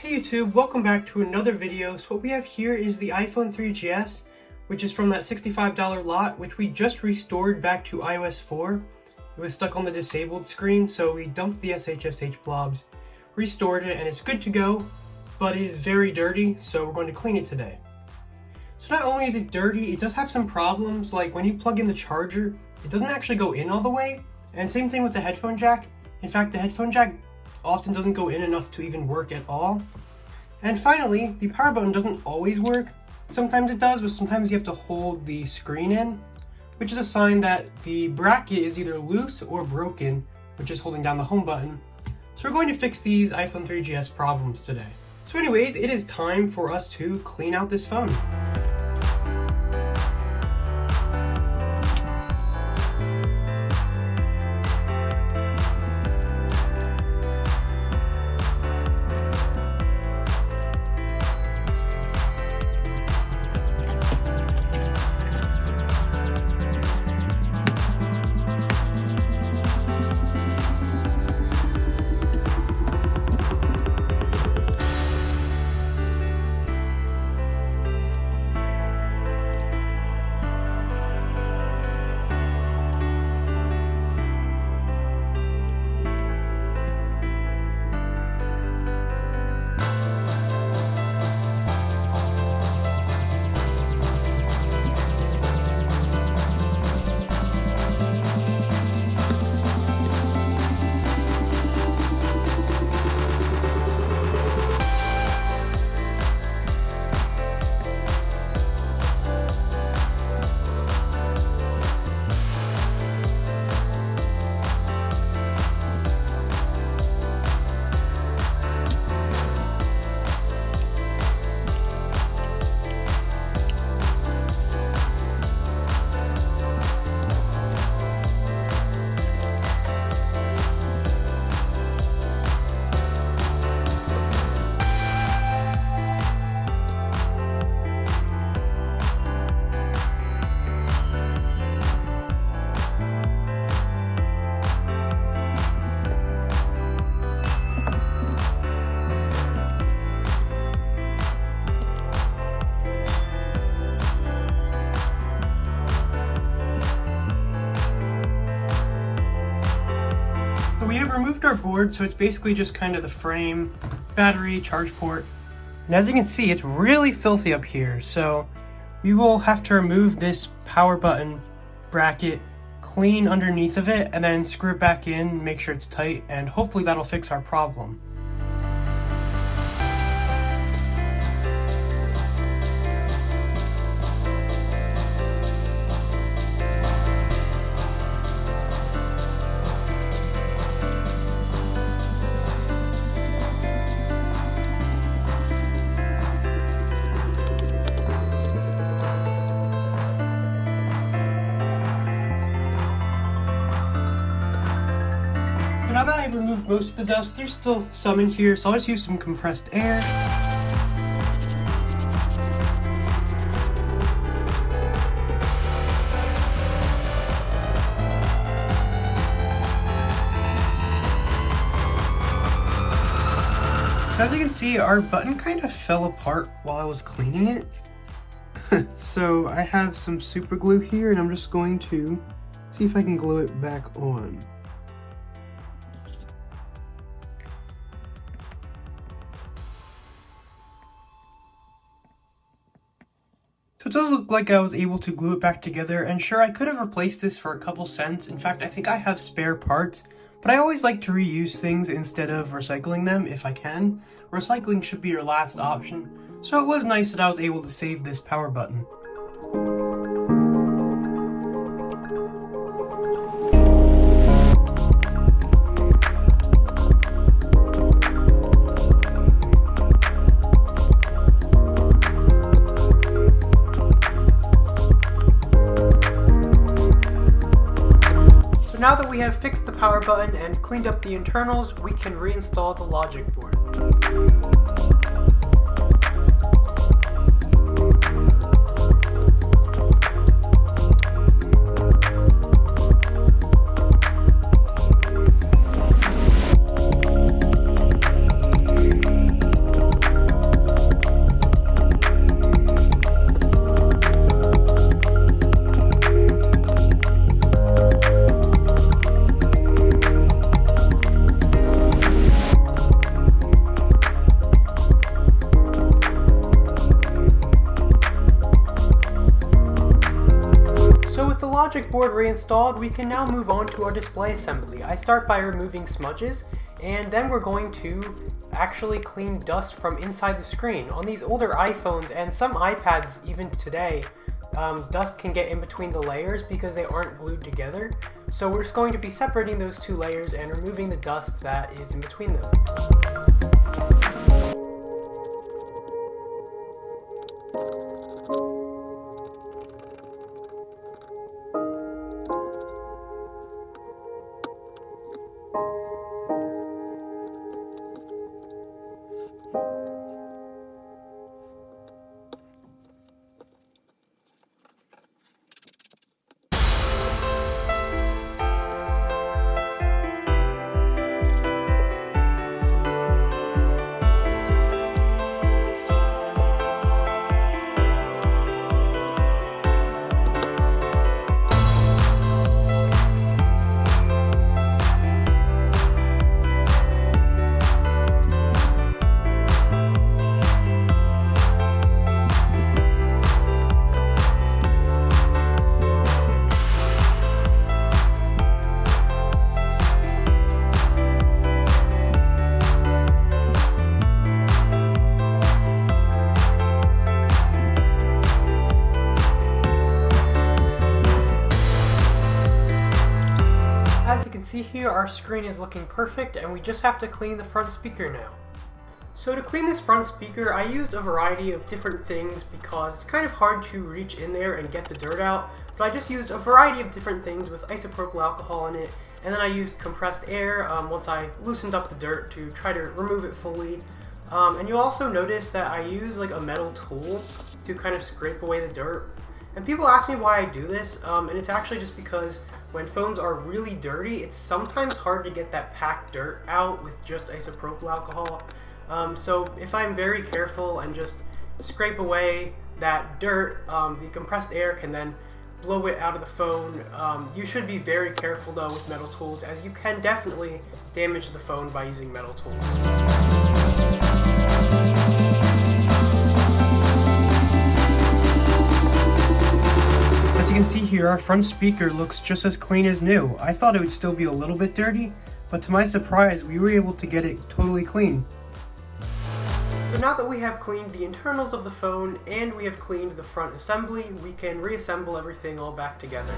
Hey YouTube, welcome back to another video. So what we have here is the iPhone 3GS, which is from that $65 lot, which we just restored back to iOS 4. It was stuck on the disabled screen, so we dumped the SHSH blobs, restored it, and it's good to go, but it is very dirty, so we're going to clean it today. So not only is it dirty, it does have some problems, like when you plug in the charger, it doesn't actually go in all the way, and same thing with the headphone jack. In fact, the headphone jack often doesn't go in enough to even work at all. And finally, the power button doesn't always work. Sometimes it does, but sometimes you have to hold the screen in, which is a sign that the bracket is either loose or broken, which is holding down the home button. So we're going to fix these iPhone 3GS problems today. So anyways, it is time for us to clean out this phone. We have removed our board, so it's basically just kind of the frame, battery, charge port. And as you can see, it's really filthy up here, so we will have to remove this power button bracket, clean underneath of it, and then screw it back in, make sure it's tight, and hopefully that'll fix our problem. Now that I've removed most of the dust, there's still some in here, so I'll just use some compressed air. So as you can see, our button kind of fell apart while I was cleaning it. So I have some super glue here, and I'm just going to see if I can glue it back on. So it does look like I was able to glue it back together, and sure, I could have replaced this for a couple cents. In fact, I think I have spare parts, but I always like to reuse things instead of recycling them if I can. Recycling should be your last option, so it was nice that I was able to save this power button. Now that we have fixed the power button and cleaned up the internals, we can reinstall the logic board. logic board reinstalled, we can now move on to our display assembly. I start by removing smudges, and then we're going to actually clean dust from inside the screen. On these older iPhones and some iPads even today, dust can get in between the layers because they aren't glued together. So we're just going to be separating those two layers and removing the dust that is in between them. As you can see here, our screen is looking perfect and we just have to clean the front speaker now. So to clean this front speaker, I used a variety of different things because it's kind of hard to reach in there and get the dirt out, but I just used a variety of different things with isopropyl alcohol in it, and then I used compressed air once I loosened up the dirt to try to remove it fully. And you'll also notice that I use like a metal tool to kind of scrape away the dirt. And people ask me why I do this, and it's actually just because when phones are really dirty, it's sometimes hard to get that packed dirt out with just isopropyl alcohol. So if I'm very careful and just scrape away that dirt, the compressed air can then blow it out of the phone. You should be very careful though with metal tools, as you can definitely damage the phone by using metal tools. As you can see here, our front speaker looks just as clean as new. I thought it would still be a little bit dirty, but to my surprise, we were able to get it totally clean. So now that we have cleaned the internals of the phone and we have cleaned the front assembly, we can reassemble everything all back together.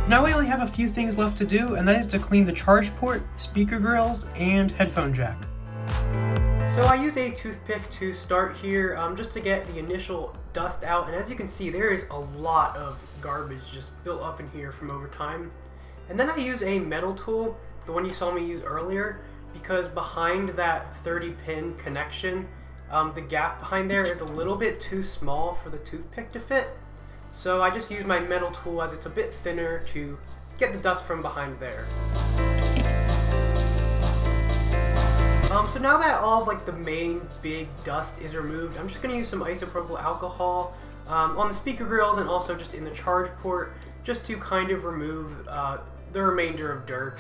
Now we only have a few things left to do, and that is to clean the charge port, speaker grills, and headphone jack. So I use a toothpick to start here just to get the initial dust out, and as you can see there is a lot of garbage just built up in here from over time. And then I use a metal tool, the one you saw me use earlier, because behind that 30-pin connection, the gap behind there is a little bit too small for the toothpick to fit. So I just use my metal tool as it's a bit thinner to get the dust from behind there. So now that all of like the main big dust is removed, I'm just going to use some isopropyl alcohol on the speaker grills and also just in the charge port, just to kind of remove the remainder of dirt.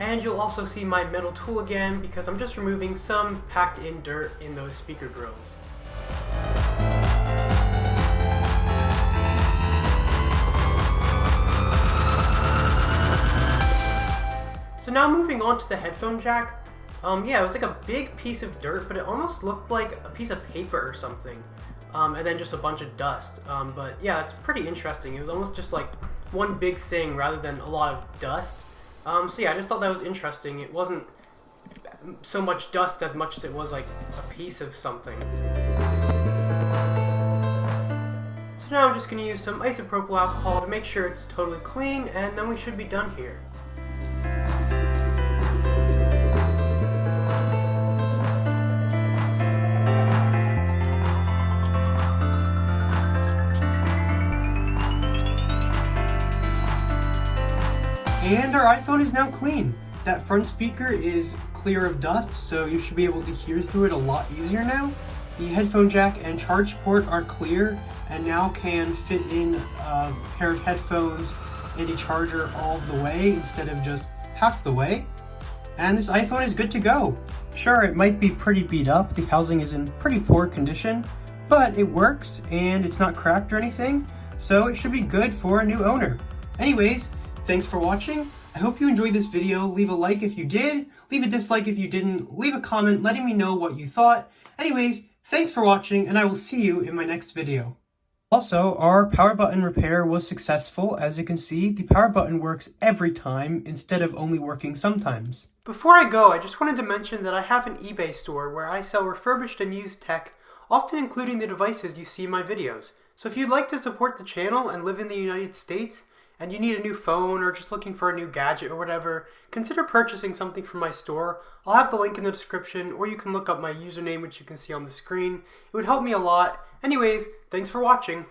And you'll also see my metal tool again because I'm just removing some packed in dirt in those speaker grills. So now moving on to the headphone jack. Yeah, it was like a big piece of dirt, but it almost looked like a piece of paper or something. And then just a bunch of dust. But yeah, it's pretty interesting. It was almost just like one big thing rather than a lot of dust. So yeah, I just thought that was interesting. It wasn't so much dust as much as it was like a piece of something. So now I'm just going to use some isopropyl alcohol to make sure it's totally clean, and then we should be done here. And our iPhone is now clean. That front speaker is clear of dust, so you should be able to hear through it a lot easier now. The headphone jack and charge port are clear and now can fit in a pair of headphones and a charger all of the way instead of just half the way. And this iPhone is good to go. Sure, it might be pretty beat up, the housing is in pretty poor condition, but it works and it's not cracked or anything, so it should be good for a new owner. Anyways, thanks for watching. I hope you enjoyed this video. Leave a like if you did, leave a dislike if you didn't, leave a comment letting me know what you thought. Anyways, thanks for watching, and I will see you in my next video. Also, our power button repair was successful. As you can see, the power button works every time instead of only working sometimes. Before I go, I just wanted to mention that I have an eBay store where I sell refurbished and used tech, often including the devices you see in my videos. So if you'd like to support the channel and live in the United States, and you need a new phone or just looking for a new gadget or whatever, consider purchasing something from my store. I'll have the link in the description, or you can look up my username, which you can see on the screen. It would help me a lot. Anyways, thanks for watching.